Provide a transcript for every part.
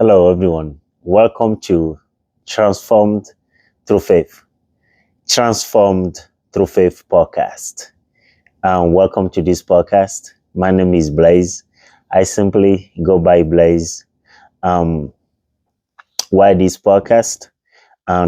Hello, everyone. Welcome to Transformed Through Faith, Transformed Through Faith podcast. Welcome to this podcast. My name is Blaze. I simply go by Blaze. Um, why this podcast?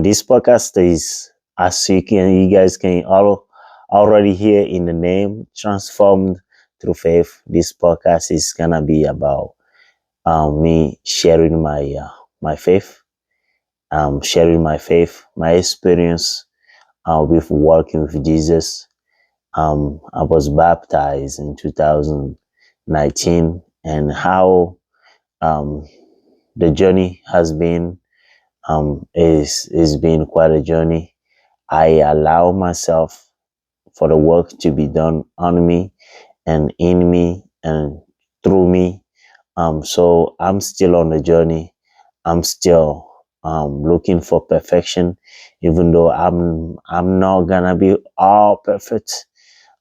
This podcast is, as you guys can all already hear in the name, Transformed Through Faith. This podcast is gonna be about me sharing my faith, sharing my faith, my experience with working with Jesus. I was baptized in 2019, and how um, the journey has been is been quite a journey. I allow myself for the work to be done on me and in me and through me. So I'm still on the journey. I'm still looking for perfection, even though I'm not gonna be all perfect.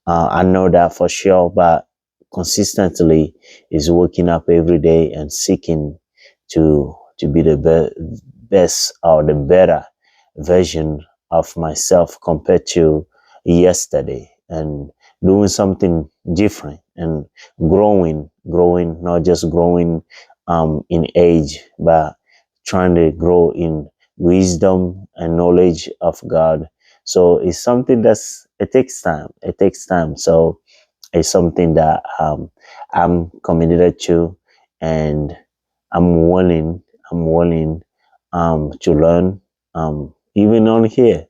I know that for sure, but consistently is waking up every day and seeking to be the best or the better version of myself compared to yesterday, and doing something different and growing, not just growing in age, but trying to grow in wisdom and knowledge of God. So it's something it takes time. It takes time. So it's something that I'm committed to, and I'm willing. I'm willing to learn. Even on here,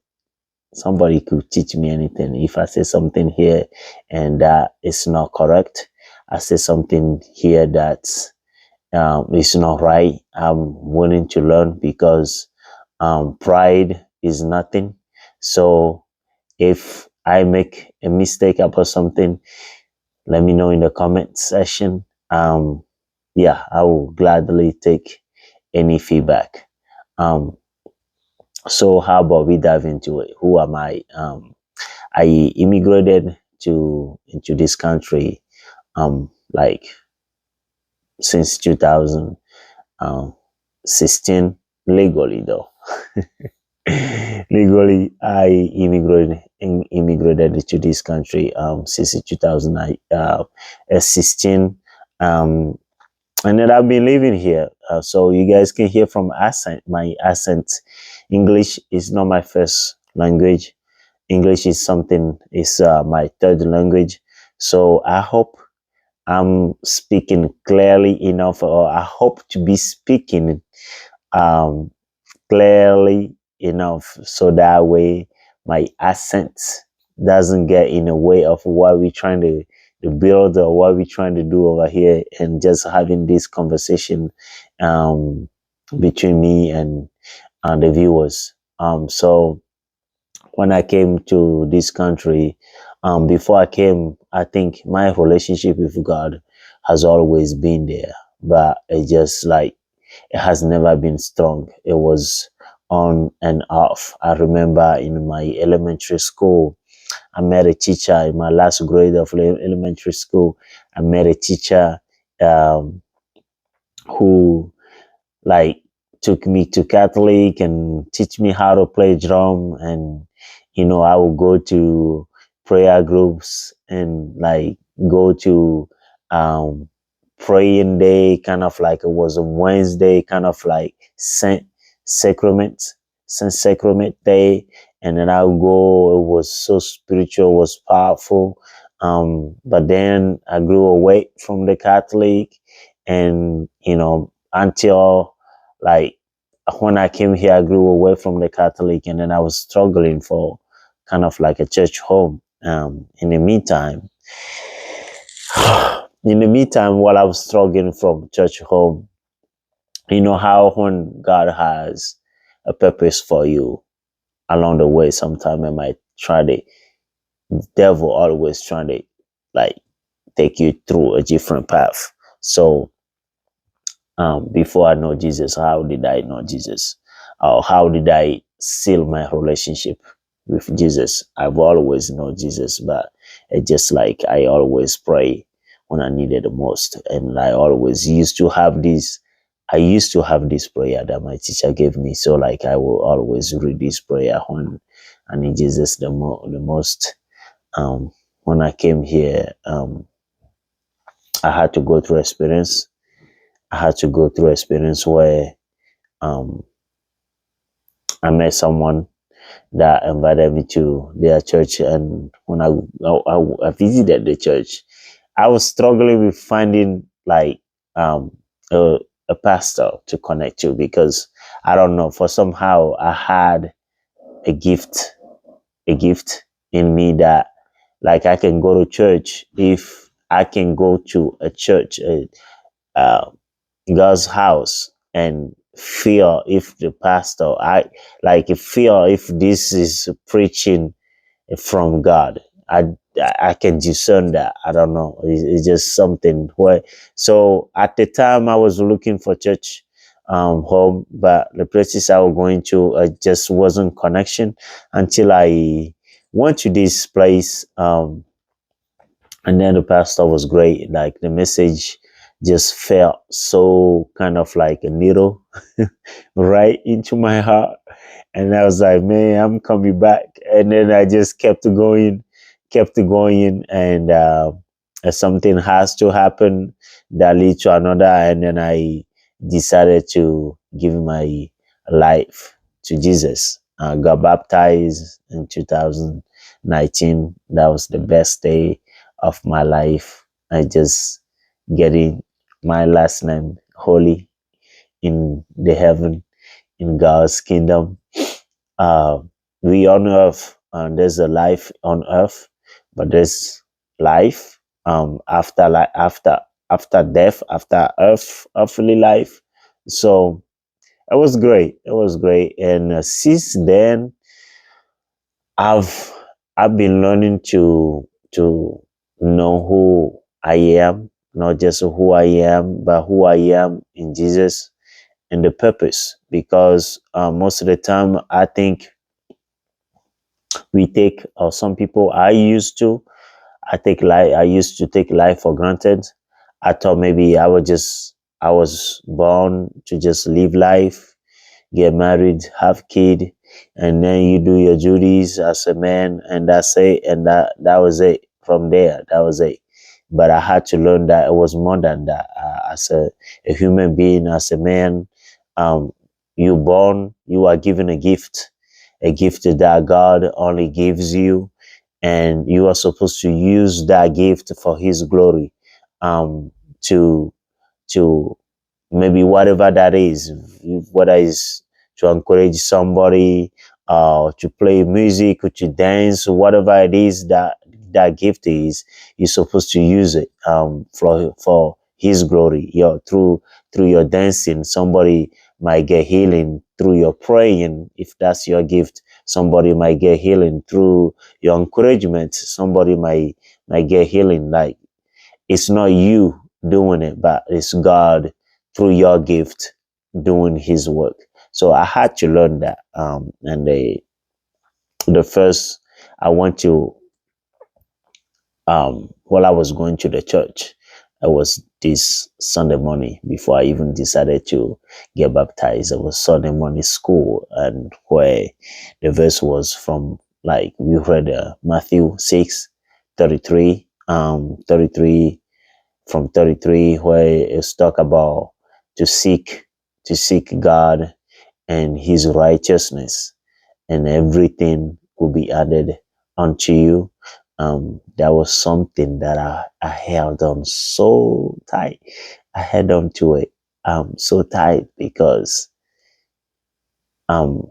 somebody could teach me anything. If I say something here and that is not correct, I say something here that's is not right. I'm willing to learn because pride is nothing. So if I make a mistake about something, let me know in the comment section. Yeah, I will gladly take any feedback. Um, so how about we dive into it? Who am I? I immigrated into this country like since 2016, legally though. Legally, I immigrated to this country since 2016. And then I've been living here. So you guys can hear from accent. My accent, English is not my first language. English is my third language. So I hope I'm speaking clearly enough, or I hope to be speaking um, clearly enough, so that way my accent doesn't get in the way of what we're trying to build or what we're trying to do over here, and just having this conversation um, between me and the viewers. So when I came to this country, before I came, I think my relationship with God has always been there, but it just like it has never been strong. It was on and off. I remember in my elementary school, I met a teacher in my last grade of elementary school. I met a teacher um, who like took me to Catholic and teach me how to play drum. And I would go to prayer groups and like go to um praying day, kind of like it was a Wednesday, kind of like Sacrament, Saint Sacrament Day. And then I would go. It was so spiritual, it was powerful. But then I grew away from the Catholic, and until like when I came here, I grew away from the Catholic, and then I was struggling for kind of like a church home. In the meantime, while I was struggling from church home, you know how when God has a purpose for you along the way, sometimes I might try to, the devil always trying to like take you through a different path. So before I know Jesus, how did I know Jesus? Or how did I seal my relationship with Jesus? I've always known Jesus, but it just like I always pray when I needed the most. And I always used to have this I used to have this prayer that my teacher gave me. So like I will always read this prayer when I need Jesus the most. Um, when I came here, I had to go through experience. I had to go through experience where um, I met someone that invited me to their church, and when I visited the church, I was struggling with finding like um, a, a pastor to connect to, because I don't know, for somehow I had a gift, a gift in me that like I can go to church if I can go to a church, uh, God's house, and feel if the pastor, I like feel if this is preaching from God. I I can discern that. I don't know. It's just something where. So at the time, I was looking for church home, but the places I was going to just wasn't connection until I went to this place. And then the pastor was great. Like the message just felt so kind of like a needle right into my heart. And I was like, man, I'm coming back. And then I just kept going. And something has to happen that lead to another. And then I decided to give my life to Jesus. I got baptized in 2019. That was the best day of my life. I just getting my last name holy in the heaven, in God's kingdom. Uh, we on earth, there's a life on earth, but there's life after after death, after earthly life. So it was great. It was great, and since then, I've I've been learning to know who I am, not just who I am, but who I am in Jesus and the purpose. Because most of the time, I think we take, or some people, I used to take life for granted. I thought maybe I was born to just live life, get married, have kid, and then you do your duties as a man, and that's it, and that was it. From there, that was it. But I had to learn that it was more than that. As a human being, as a man, um, you are given a gift that God only gives you, and you are supposed to use that gift for His glory. Um, to to maybe whatever that is, whether it's to encourage somebody, to play music, or to dance, whatever it is that that gift is, you're supposed to use it for His glory. Through your dancing, somebody might get healing. Through your praying, if that's your gift, somebody might get healing. Through your encouragement, somebody might get healing. Like, it's not you doing it, but it's God through your gift doing His work. So I had to learn that. And the first I went to, while I was going to the church, it was this Sunday morning before I even decided to get baptized. It was Sunday morning school, and where the verse was from, like we read Matthew 6:33, 33 from 33, where it's talk about to seek to seek God and His righteousness, and everything will be added unto you. That was something that I held on so tight. I held on to it so tight, because um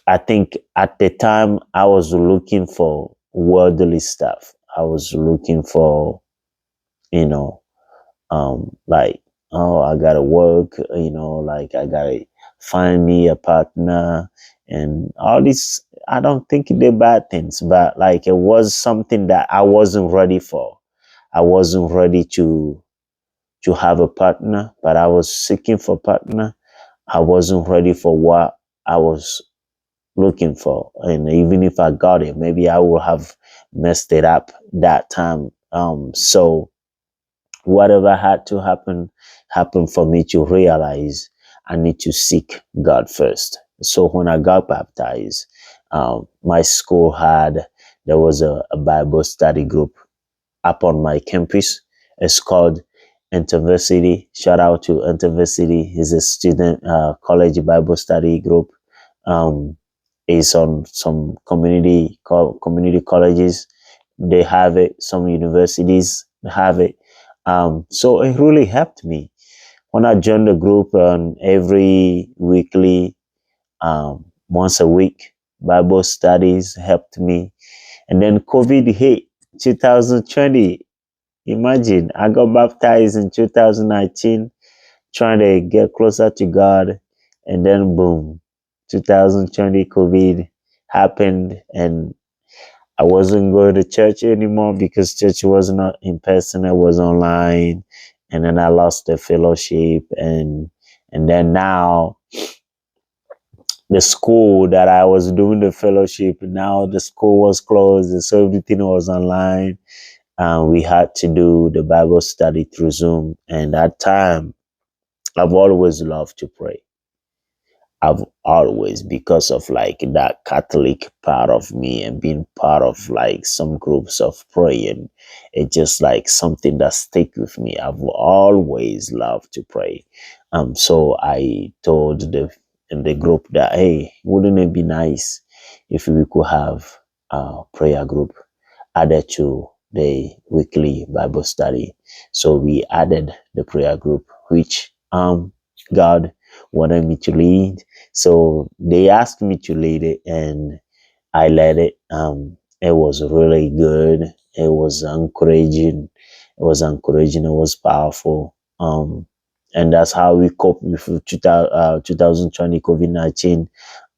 I think at the time I was looking for worldly stuff. I was looking for, you know, like, oh, I gotta work, like I gotta find me a partner and all this. I don't think they're bad things, but like it was something that I wasn't ready for. I wasn't ready to have a partner, but I was seeking for partner. I wasn't ready for what I was looking for, and even if I got it, maybe I would have messed it up that time. So whatever had to happen for me to realize I need to seek God first. So when I got baptized, my school there was a Bible study group up on my campus. It's called Interversity. Shout out to Interversity. It's a student college Bible study group. Um, it's on some community colleges. They have it. Some universities have it. So it really helped me when I joined the group. Every weekly, once a week, Bible studies helped me. And then COVID hit 2020. Imagine, I got baptized in 2019, trying to get closer to God, and then boom, 2020 COVID happened, and I wasn't going to church anymore because church was not in person; it was online, and then I lost the fellowship, and then now the school that I was doing the fellowship, now the school was closed, and so everything was online. We had to do the Bible study through Zoom. And that time, I've always loved to pray. I've always, because of like that Catholic part of me and being part of like some groups of praying, it's just like something that stick with me. I've always loved to pray. So I told the group that, hey, wouldn't it be nice if we could have a prayer group added to the weekly Bible study? So we added the prayer group, which God wanted me to lead. So they asked me to lead it, and I led it. It was really good. It was encouraging. It was encouraging. It was powerful. And that's how we cope with 2020 COVID-19,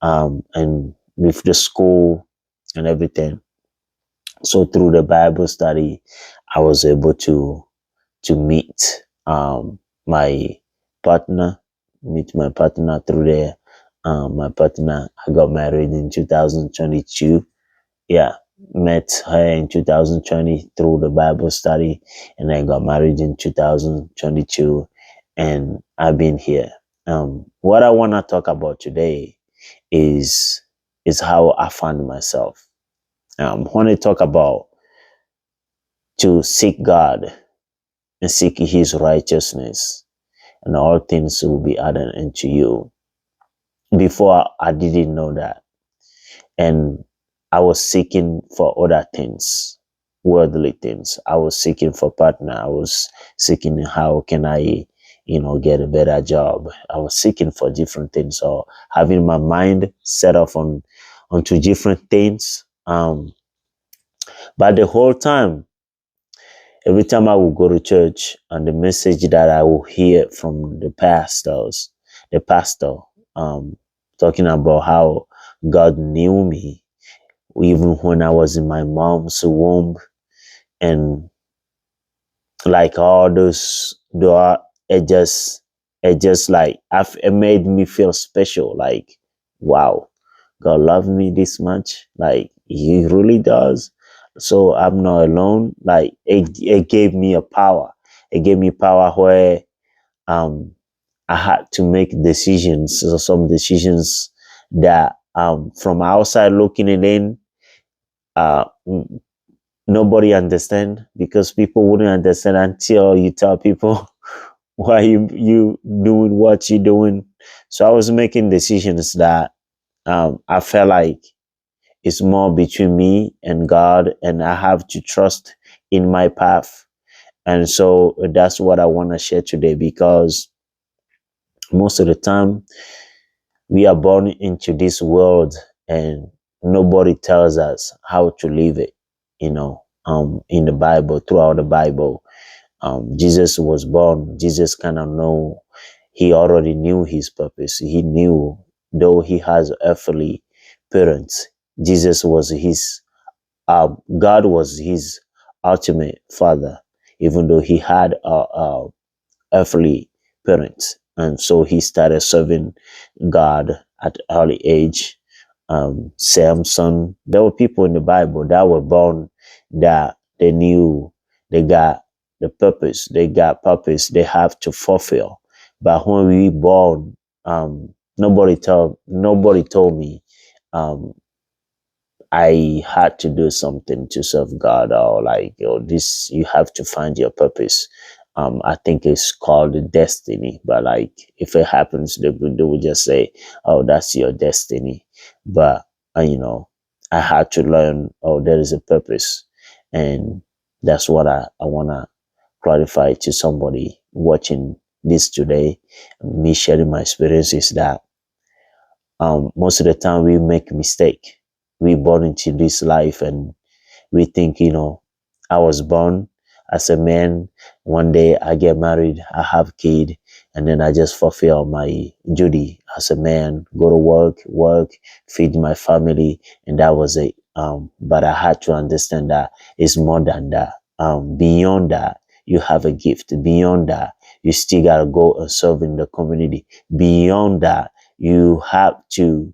and with the school and everything. So through the Bible study, I was able to meet my partner, through there. My partner, I got married in 2022. Yeah, met her in 2020 through the Bible study, and I got married in 2022, and I've been here. What I want to talk about today is is how I found myself. When I talk about to seek God and seek His righteousness, and all things will be added unto you. Before, I didn't know that, and I was seeking for other things, worldly things. I was seeking for partner. I was seeking how can I, get a better job. I was seeking for different things, or having my mind set off onto different things. But the whole time, every time I would go to church, and the message that I will hear from the pastor, talking about how God knew me even when I was in my mom's womb, and like all those, it just like it made me feel special. Like, wow, God loved me this much. Like He really does. So I'm not alone. Like it gave me a power. It gave me power where um I had to make decisions. So some decisions that from outside looking it in, uh nobody understand, because people wouldn't understand until you tell people why you doing what you're doing. So I was making decisions that I felt like it's more between me and God, and I have to trust in my path. And so that's what I want to share today, because most of the time we are born into this world, and nobody tells us how to live it. In the Bible, throughout the Bible, Jesus was born. Jesus kind of know. He already knew his purpose. He knew, though he has earthly parents, Jesus was his. God was his ultimate father, even though he had earthly parents, and so he started serving God at early age. Samson, there were people in the Bible that were born that they knew they got the purpose. They got purpose they have to fulfill. But when we born, nobody told me um, I had to do something to serve God, or like, this, you have to find your purpose. I think it's called destiny, but like, if it happens, they will just say, oh, that's your destiny. But, I had to learn, oh, there is a purpose. And that's what I want to clarify to somebody watching this today. Me sharing my experiences, that most of the time we make mistake. We born into this life and we think, I was born as a man. One day I get married, I have kid, and then I just fulfill my duty as a man, go to work, feed my family, and that was it. But I had to understand that it's more than that. Beyond that, you have a gift. Beyond that, you still gotta go and serve in the community. Beyond that, you have to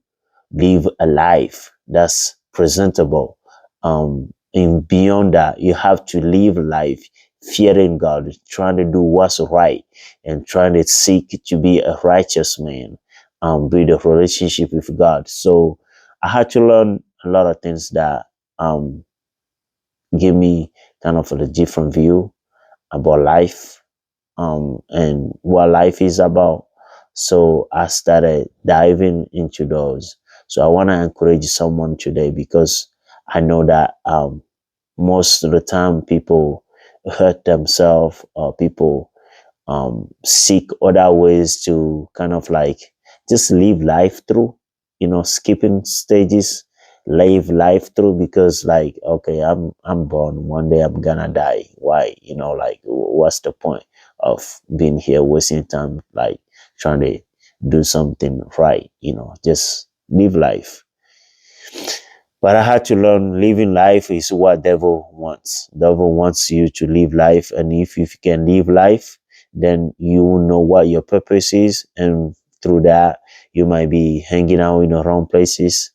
live a life that's presentable. And beyond that, you have to live life fearing God, trying to do what's right, and trying to seek to be a righteous man, build a relationship with God. So I had to learn a lot of things that um, give me kind of a different view about life, and what life is about. So I started diving into those. So I want to encourage someone today, because I know that most of the time people hurt themselves, or people seek other ways to kind of like just live life through, skipping stages, live life through, because like, okay, I'm born, one day I'm gonna die. Why? Like, what's the point of being here wasting time, like trying to do something right? Just live life. But I had to learn living life is what devil wants. Devil wants you to live life, and if you can live life, then you will know what your purpose is, and through that, you might be hanging out in the wrong places,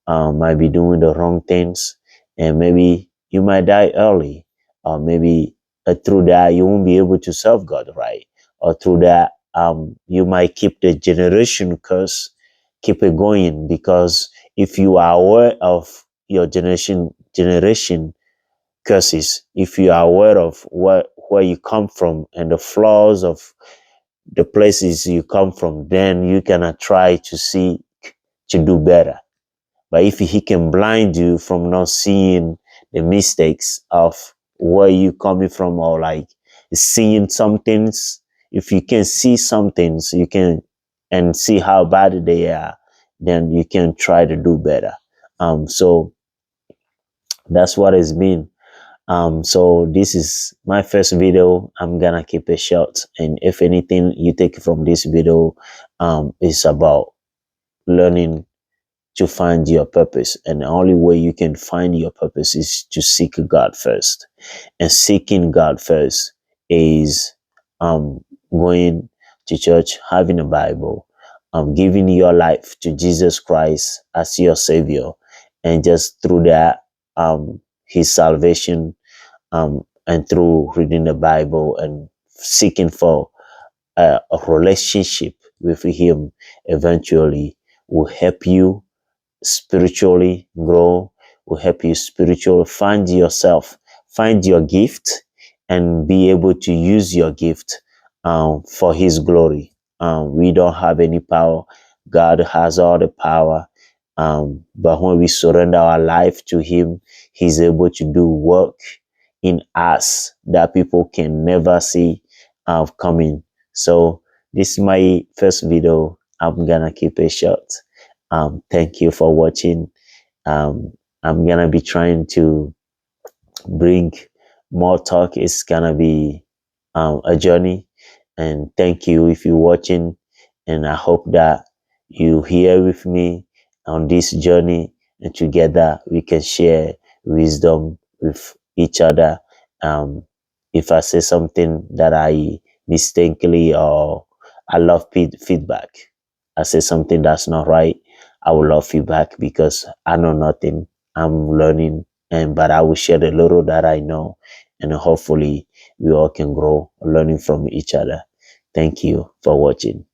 might be doing the wrong things, and maybe you might die early, or maybe through that you won't be able to serve God right, or through that you might keep the generation curse, keep it going, because if you are aware of your generation curses, if you are aware of where you come from and the flaws of the places you come from, then you cannot try to see to do better. But if he can blind you from not seeing the mistakes of where you coming from, or like seeing some things, if you can see some things, you can, and see how bad they are, then you can try to do better. So that's what it's been. So this is my first video. I'm gonna keep it short, and if anything you take from this video, is about learning to find your purpose. And the only way you can find your purpose is to seek God first. And seeking God first is going to church, having a Bible, giving your life to Jesus Christ as your Savior, and just through that, His salvation, and through reading the Bible and seeking for a relationship with Him, eventually will help you spiritually grow, will help you spiritually find yourself, find your gift, and be able to use your gift for His glory. We don't have any power. God has all the power. But when we surrender our life to Him, He's able to do work in us that people can never see coming. So this is my first video. I'm gonna keep it short. Thank you for watching. I'm gonna be trying to bring more talk. It's gonna be a journey, and thank you if you're watching. And I hope that you here with me on this journey, and together we can share wisdom with each other. Um, if I say something that I mistakenly, or I love feedback, I say something that's not right, I will love feedback, because I know nothing. I'm learning, and but I will share the little that I know, and hopefully we all can grow learning from each other. Thank you for watching.